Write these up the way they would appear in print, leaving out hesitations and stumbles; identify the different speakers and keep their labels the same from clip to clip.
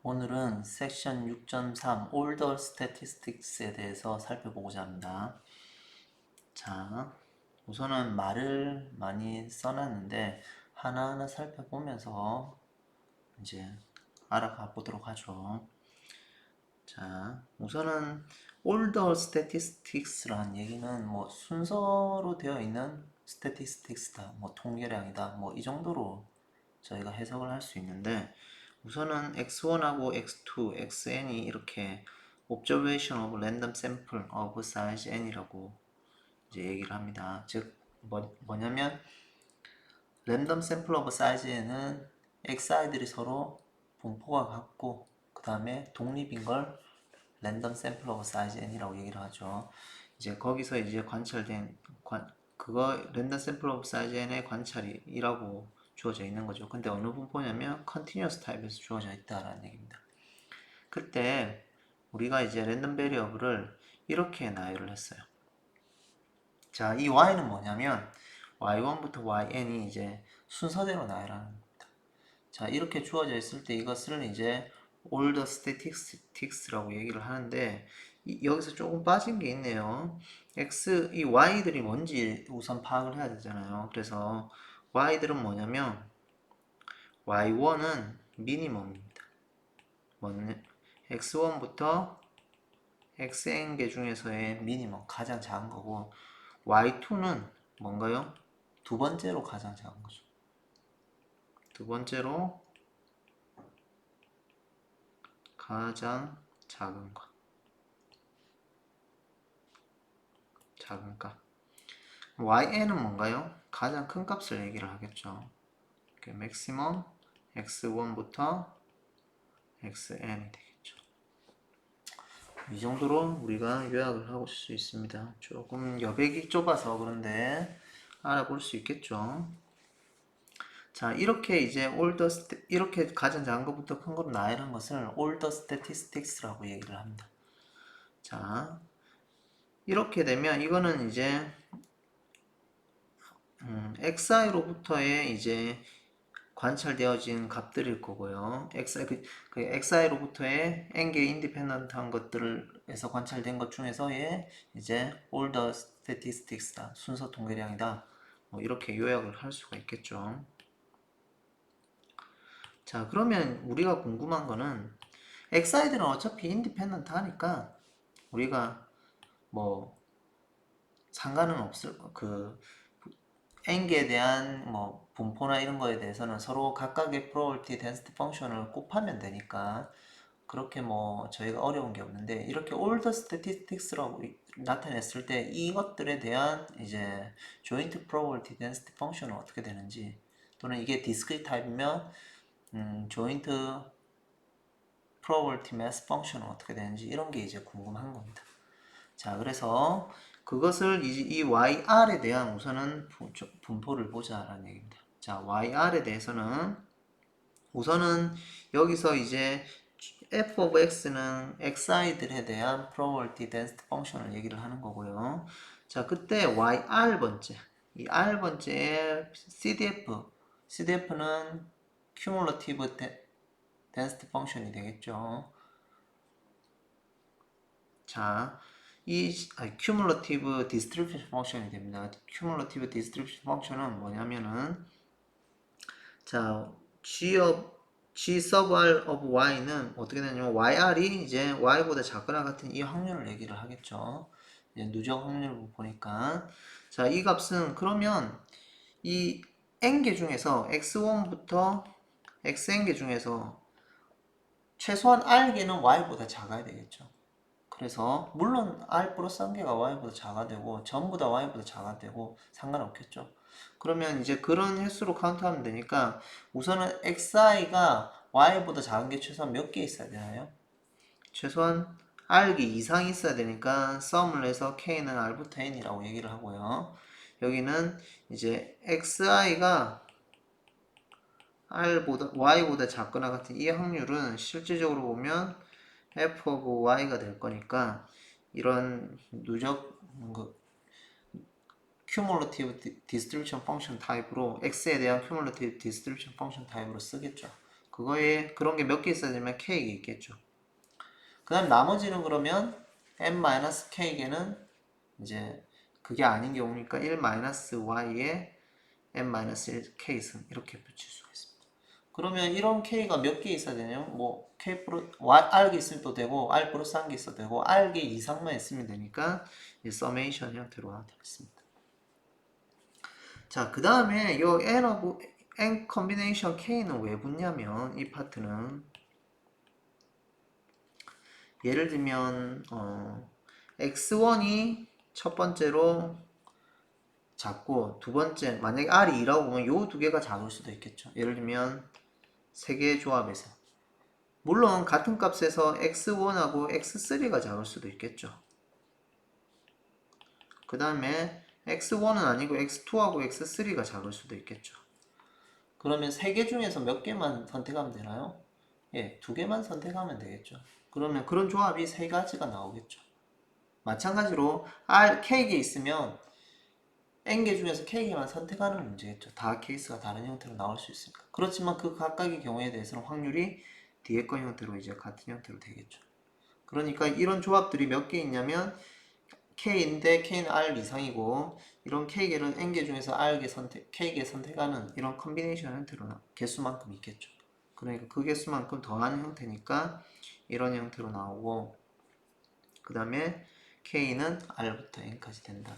Speaker 1: 오늘은 섹션 6.3 Older Statistics에 대해서 살펴보고자 합니다. 자, 우선은 말을 많이 써놨는데 하나하나 살펴보면서 이제 알아가 보도록 하죠. 자, 우선은 Older Statistics라는 얘기는 뭐 순서로 되어 있는 Statistics다, 뭐 통계량이다, 뭐 이 정도로 저희가 해석을 할 수 있는데, 우선은 x1하고 x2, xn이 이렇게 observation of random sample of size n이라고 이제 얘기를 합니다. 즉 뭐냐면 랜덤 샘플 오브 사이즈에는 xi들이 서로 분포가 같고 그 다음에 독립인 걸 랜덤 샘플 오브 사이즈 n이라고 얘기를 하죠. 이제 거기서 이제 관찰된 그거 랜덤 샘플 오브 사이즈 n의 관찰이라고 주어져 있는 거죠. 근데 어느 분포냐면 컨티뉴어스 타입에서 주어져 있다라는 얘기입니다. 그때 우리가 이제 랜덤 베리어블을 이렇게 나열을 했어요. 자, 이 y는 뭐냐면 y1부터 yn이 이제 순서대로 나열하는 겁니다. 자, 이렇게 주어져 있을 때 이것을 이제 older statistics라고 얘기를 하는데, 여기서 조금 빠진 게 있네요. 이 y들이 뭔지 우선 파악을 해야 되잖아요. 그래서 y들은 뭐냐면 y1은 미니멈입니다. x1부터 xn개 중에서의 미니멈, 가장 작은 거고, y2는 뭔가요? 두 번째로 가장 작은 거죠. 두 번째로 가장 작은 것. 작은 값.yn은 뭔가요? 가장 큰 값을 얘기를 하겠죠. maximum x1부터 xn이 되겠죠. 이 정도로 우리가 요약을 하고 수 있습니다. 조금 여백이 좁아서 그런데 알아볼 수 있겠죠. 자, 이렇게 이제 이렇게 가장 작은 것부터 큰 거로 나열한 것을 older statistics라고 얘기를 합니다. 자, 이렇게 되면 이거는 이제 xi로부터의 이제 관찰되어진 값들일 거고요. xi로부터의 n개 인디펜던트한 것들에서 관찰된 것 중에서의 이제 older statistics다, 순서 통계량이다, 뭐 이렇게 요약을 할 수가 있겠죠. 자, 그러면 우리가 궁금한 거는 xi들은 어차피 인디펜던트 하니까 우리가 뭐 상관은 없을 n개에 대한 뭐 분포나 이런 거에 대해서는 서로 각각의 probability density 펑션을 곱하면 되니까 그렇게 뭐 저희가 어려운 게 없는데, 이렇게 older statistics라고 나타냈을 때 이것들에 대한 이제 joint probability density 펑션은 어떻게 되는지, 또는 이게 discrete 타입이면 joint probability mass 펑션은 어떻게 되는지, 이런 게 이제 궁금한 겁니다. 자, 그래서 그것을 이 YR에 대한 우선은 분포를 보자라는 얘기입니다. 자, YR에 대해서는 우선은 여기서 이제 f of x는 xi들에 대한 probability density 펑션을 얘기를 하는 거고요. 자, 그때 yr번째, 이 r번째의 CDF는 cumulative density 펑션이 되겠죠. 자, cumulative distribution 펑션이 됩니다. cumulative distribution 펑션은 뭐냐면은, 자, G sub R of Y는 어떻게 되냐면, YR이 이제 Y보다 작거나 같은 이 확률을 얘기를 하겠죠. 이제 누적 확률을 보니까. 자, 이 값은 그러면 이 N개 중에서 X1부터 XN개 중에서 최소한 R개는 Y보다 작아야 되겠죠. 그래서 물론 R 플러스 한 개가 Y보다 작아되고 전부 다 Y보다 작아되고 상관없겠죠. 그러면 이제 그런 횟수로 카운트하면 되니까 우선은 XI가 Y보다 작은 게 최소한 몇 개 있어야 되나요? 최소한 R개 이상이 있어야 되니까 썸을 해서 K는 R부터 N이라고 얘기를 하고요. 여기는 이제 XI가 Y보다 작거나 같은 이 확률은 실질적으로 보면 f of y가 될 거니까 이런 누적 cumulative distribution function 타입으로 x에 대한 cumulative distribution function 타입으로 쓰겠죠. 그거에 그런 게 몇 개 있어야 되면 k가 있겠죠. 그 다음 나머지는 그러면 n-k개는 이제 그게 아닌 경우니까 1-y에 n-1k승 이렇게 붙일 수가 있습니다. 그러면 이런 k가 몇 개 있어야 되냐요? 뭐 k 플러스 r개 있으면 또 되고 r 플러스 1개 있어도 되고 r개 이상만 있으면 되니까 이 서메이션 형태로 나타났습니다. 자, 그 다음에 이 n 컨비네이션 k는 왜 붙냐면 이 파트는 예를 들면 x1이 첫 번째로 작고 두 번째 만약에 r이 2라고 보면 요 두 개가 작을 수도 있겠죠. 예를 들면 세 개의 조합에서 물론 같은 값에서 x1하고 x3가 작을 수도 있겠죠. 그 다음에 x1은 아니고 x2하고 x3가 작을 수도 있겠죠. 그러면 세 개 중에서 몇 개만 선택하면 되나요? 예, 두 개만 선택하면 되겠죠. 그러면 그런 조합이 세 가지가 나오겠죠. 마찬가지로 K개 있으면 N개 중에서 K개만 선택하는 문제겠죠. 다 케이스가 다른 형태로 나올 수 있으니까. 그렇지만 그 각각의 경우에 대해서는 확률이 뒤에 거 형태로 이제 같은 형태로 되겠죠. 그러니까 이런 조합들이 몇 개 있냐면 K인데 K는 R 이상이고 이런 K개는 N개 중에서 K개 선택하는 이런 컨비네이션 형태로 개수만큼 있겠죠. 그러니까 그 개수만큼 더하는 형태니까 이런 형태로 나오고 그 다음에 K는 R부터 N까지 된다.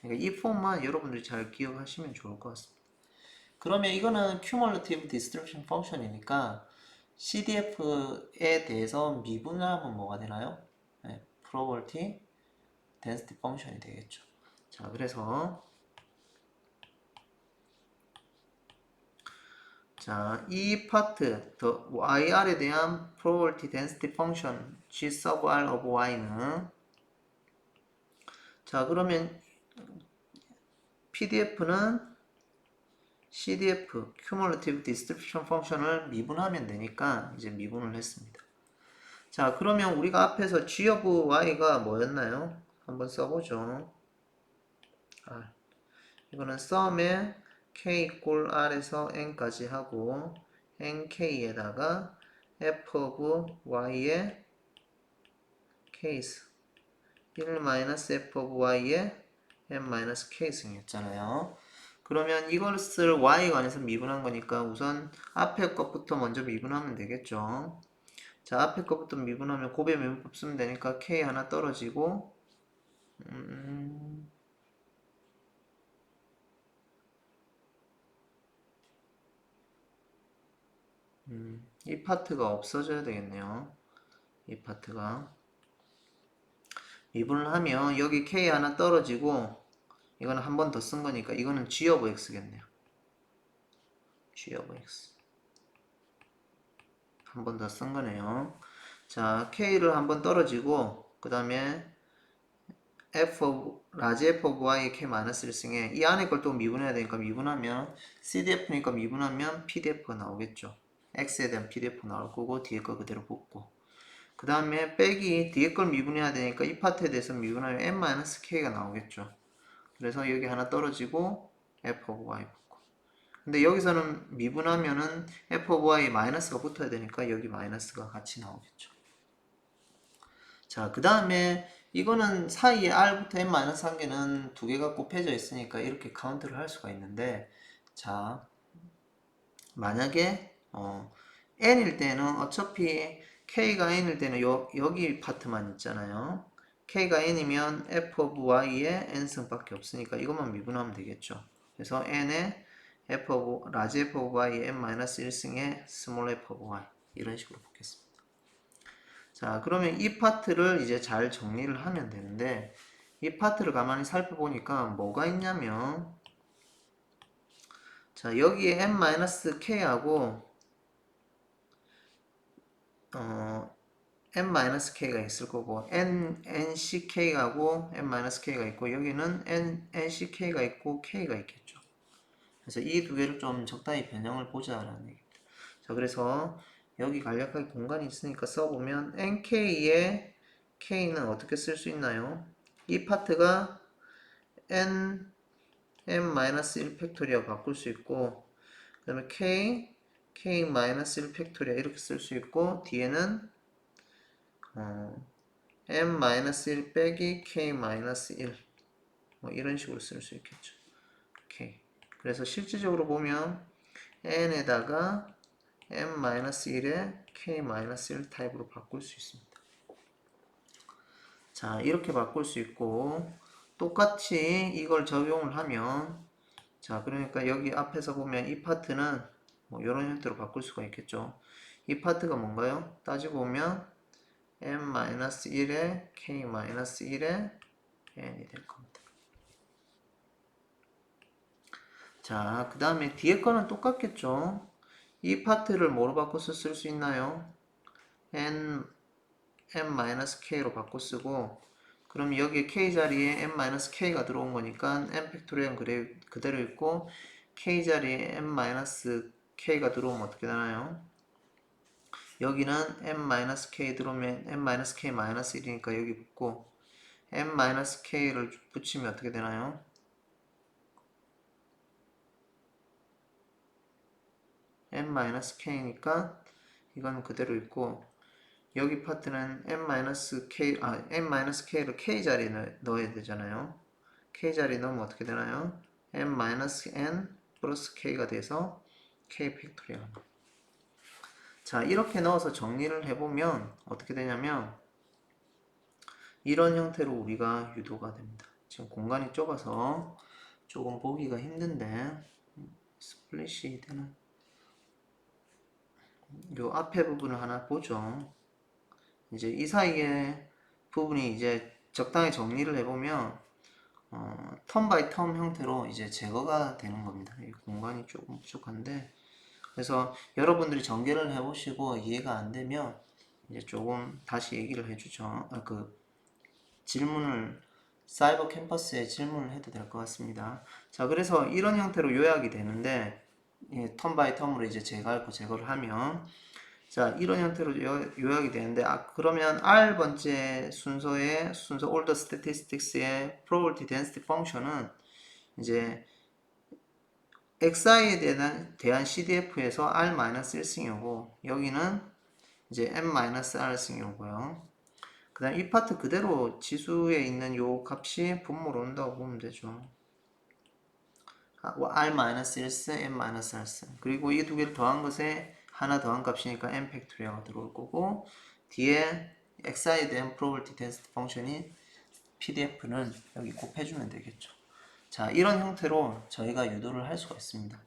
Speaker 1: 그러니까 이 폼만 여러분들이 잘 기억하시면 좋을 것 같습니다. 그러면 이거는 Cumulative Distribution Function이니까 CDF에 대해서 미분하면 뭐가 되나요? 네, Probability Density Function이 되겠죠. 자, 그래서 자, 이 파트, 더 YR에 대한 Probability Density Function G sub R of Y는 자, 그러면 PDF는 CDF, Cumulative Distribution Function을 미분하면 되니까 이제 미분을 했습니다. 자, 그러면 우리가 앞에서 G of Y가 뭐였나요? 한번 써보죠. R. 이거는 sum에 K equal R에서 N까지 하고 NK에다가 F of Y의 K수 1-F of Y의 n-K승이었잖아요. 그러면 이것을 y 관해서 미분한 거니까 우선 앞에 것부터 먼저 미분하면 되겠죠. 자, 앞에 것부터 미분하면 곱의 미분법 쓰면 되니까 k 하나 떨어지고 이 파트가 없어져야 되겠네요. 이 파트가 미분을 하면 여기 k 하나 떨어지고 이거는 한 번 더 쓴 거니까 이거는 g of x겠네요. g of x 한 번 더 쓴 거네요. 자, k를 한 번 떨어지고 그 다음에 라지 f of y의 k 마이너스 1승에 이 안에 걸 또 미분해야 되니까 미분하면 cdf니까 미분하면 pdf가 나오겠죠. x에 대한 pdf 나올 거고 뒤에 거 그대로 붙고 그 다음에 빼기 뒤에 걸 미분해야 되니까 이 파트에 대해서 미분하면 n-k가 나오겠죠. 그래서 여기 하나 떨어지고 f of y 붙고 근데 여기서는 미분하면은 f of y 마이너스가 붙어야 되니까 여기 마이너스가 같이 나오겠죠. 자, 그 다음에 이거는 사이에 r부터 n-1개는 두 개가 곱해져 있으니까 이렇게 카운트를 할 수가 있는데 자, 만약에 n일 때는 어차피 k가 n일 때는 여기 파트만 있잖아요. k가 n이면 f of y의 n승밖에 없으니까 이것만 미분하면 되겠죠. 그래서 n에 라지 f of y의 n-1승에 스몰 f of y 이런 식으로 붙겠습니다. 자, 그러면 이 파트를 이제 잘 정리를 하면 되는데 이 파트를 가만히 살펴보니까 뭐가 있냐면 자, 여기에 n-k하고 n-k가 있을 거고 nck하고 n-k가 있고 여기는 nck가 있고 k가 있겠죠. 그래서 이 두 개를 좀 적당히 변형을 보자라는 얘기입니다. 자, 그래서 여기 간략하게 공간이 있으니까 써보면 nk의 k는 어떻게 쓸 수 있나요? 이 파트가 n-1 팩토리아로 바꿀 수 있고 그 다음에 k k-1 팩토리얼 이렇게 쓸 수 있고 뒤에는 n-1 빼기 k-1 뭐 이런 식으로 쓸 수 있겠죠. 오케이. 그래서 실질적으로 보면 n에다가 n-1에 k-1 타입으로 바꿀 수 있습니다. 자, 이렇게 바꿀 수 있고 똑같이 이걸 적용을 하면 자, 그러니까 여기 앞에서 보면 이 파트는 뭐 이런 형태로 바꿀 수가 있겠죠. 이 파트가 뭔가요? 따지고 보면 n-1에 k-1에 n이 될 겁니다. 자, 그 다음에 뒤에 거는 똑같겠죠. 이 파트를 뭐로 바꿔서 쓸 수 있나요? n-k로 바꿔 쓰고 그럼 여기 k 자리에 n-k가 들어온 거니까 n 팩토리얼 그대로 있고 k 자리에 n-k가 들어오면 어떻게 되나요? 여기는 n-k 들어오면 n-k-1이니까 여기 붙고 n-k를 붙이면 어떻게 되나요? n-k니까 이건 그대로 있고 여기 파트는 n-k를 k 자리에 넣어야 되잖아요. k 자리에 넣으면 어떻게 되나요? n-n 플러스 k가 돼서 k 팩토리얼. 자, 이렇게 넣어서 정리를 해보면 어떻게 되냐면 이런 형태로 우리가 유도가 됩니다. 지금 공간이 좁아서 조금 보기가 힘든데 스플릿이 되는 요 앞에 부분을 하나 보죠. 이제 이 사이에 부분이 이제 적당히 정리를 해보면 텀 바이 텀 형태로 이제 제거가 되는 겁니다. 이 공간이 조금 부족한데 그래서 여러분들이 전개를 해보시고 이해가 안 되면 이제 조금 다시 얘기를 해주죠. 질문을 사이버 캠퍼스에 질문을 해도 될 것 같습니다. 자, 그래서 이런 형태로 요약이 되는데 텀 바이 텀으로 이제 제거를 하면 자, 이런 형태로 요약이 되는데 그러면 R번째 순서 order statistics의 probability density function은 이제xi에 대한 CDF에서 R-1승이고 여기는 이제 n-R승이고요. 그 다음 이 파트 그대로 지수에 있는 요 값이 분모로 온다고 보면 되죠. R-1승, n-R승. 그리고 이 두 개를 더한 것에 하나 더한 값이니까 n 팩토리얼가 들어올 거고 뒤에 xi에 대한 probability density 펑션이 pdf는 여기 곱해주면 되겠죠. 자, 이런 형태로 저희가 유도를 할 수가 있습니다.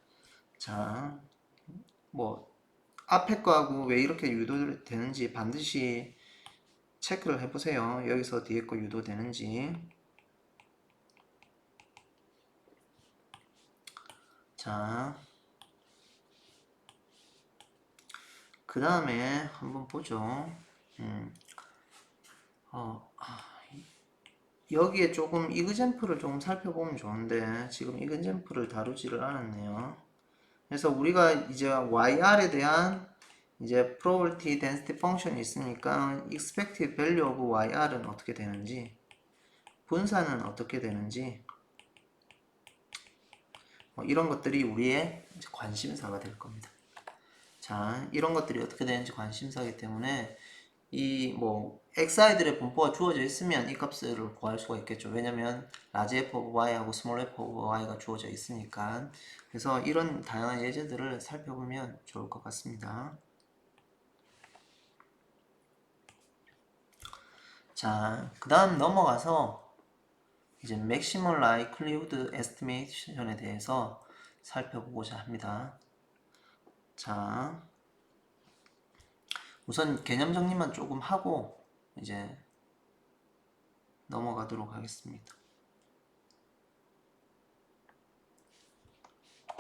Speaker 1: 자, 뭐 앞에 거하고 왜 이렇게 유도되는지 반드시 체크를 해보세요. 여기서 뒤에 거 유도되는지. 자, 그 다음에 한번 보죠. 여기에 조금 이그젬플을 조금 살펴보면 좋은데 지금 이그젬플을 다루지를 않았네요. 그래서 우리가 이제 YR에 대한 이제 probability density function이 있으니까 expected value of YR은 어떻게 되는지 분산은 어떻게 되는지 뭐 이런 것들이 우리의 관심사가 될 겁니다. 자, 이런 것들이 어떻게 되는지 관심사이기 때문에 이 뭐 xi들의 분포가 주어져 있으면 이 값을 구할 수가 있겠죠. 왜냐면 large f of y하고 small f of y가 주어져 있으니까. 그래서 이런 다양한 예제들을 살펴보면 좋을 것 같습니다. 자, 그 다음 넘어가서 이제 maximum likelihood estimation에 대해서 살펴보고자 합니다. 자, 우선 개념 정리만 조금 하고 이제 넘어가도록 하겠습니다.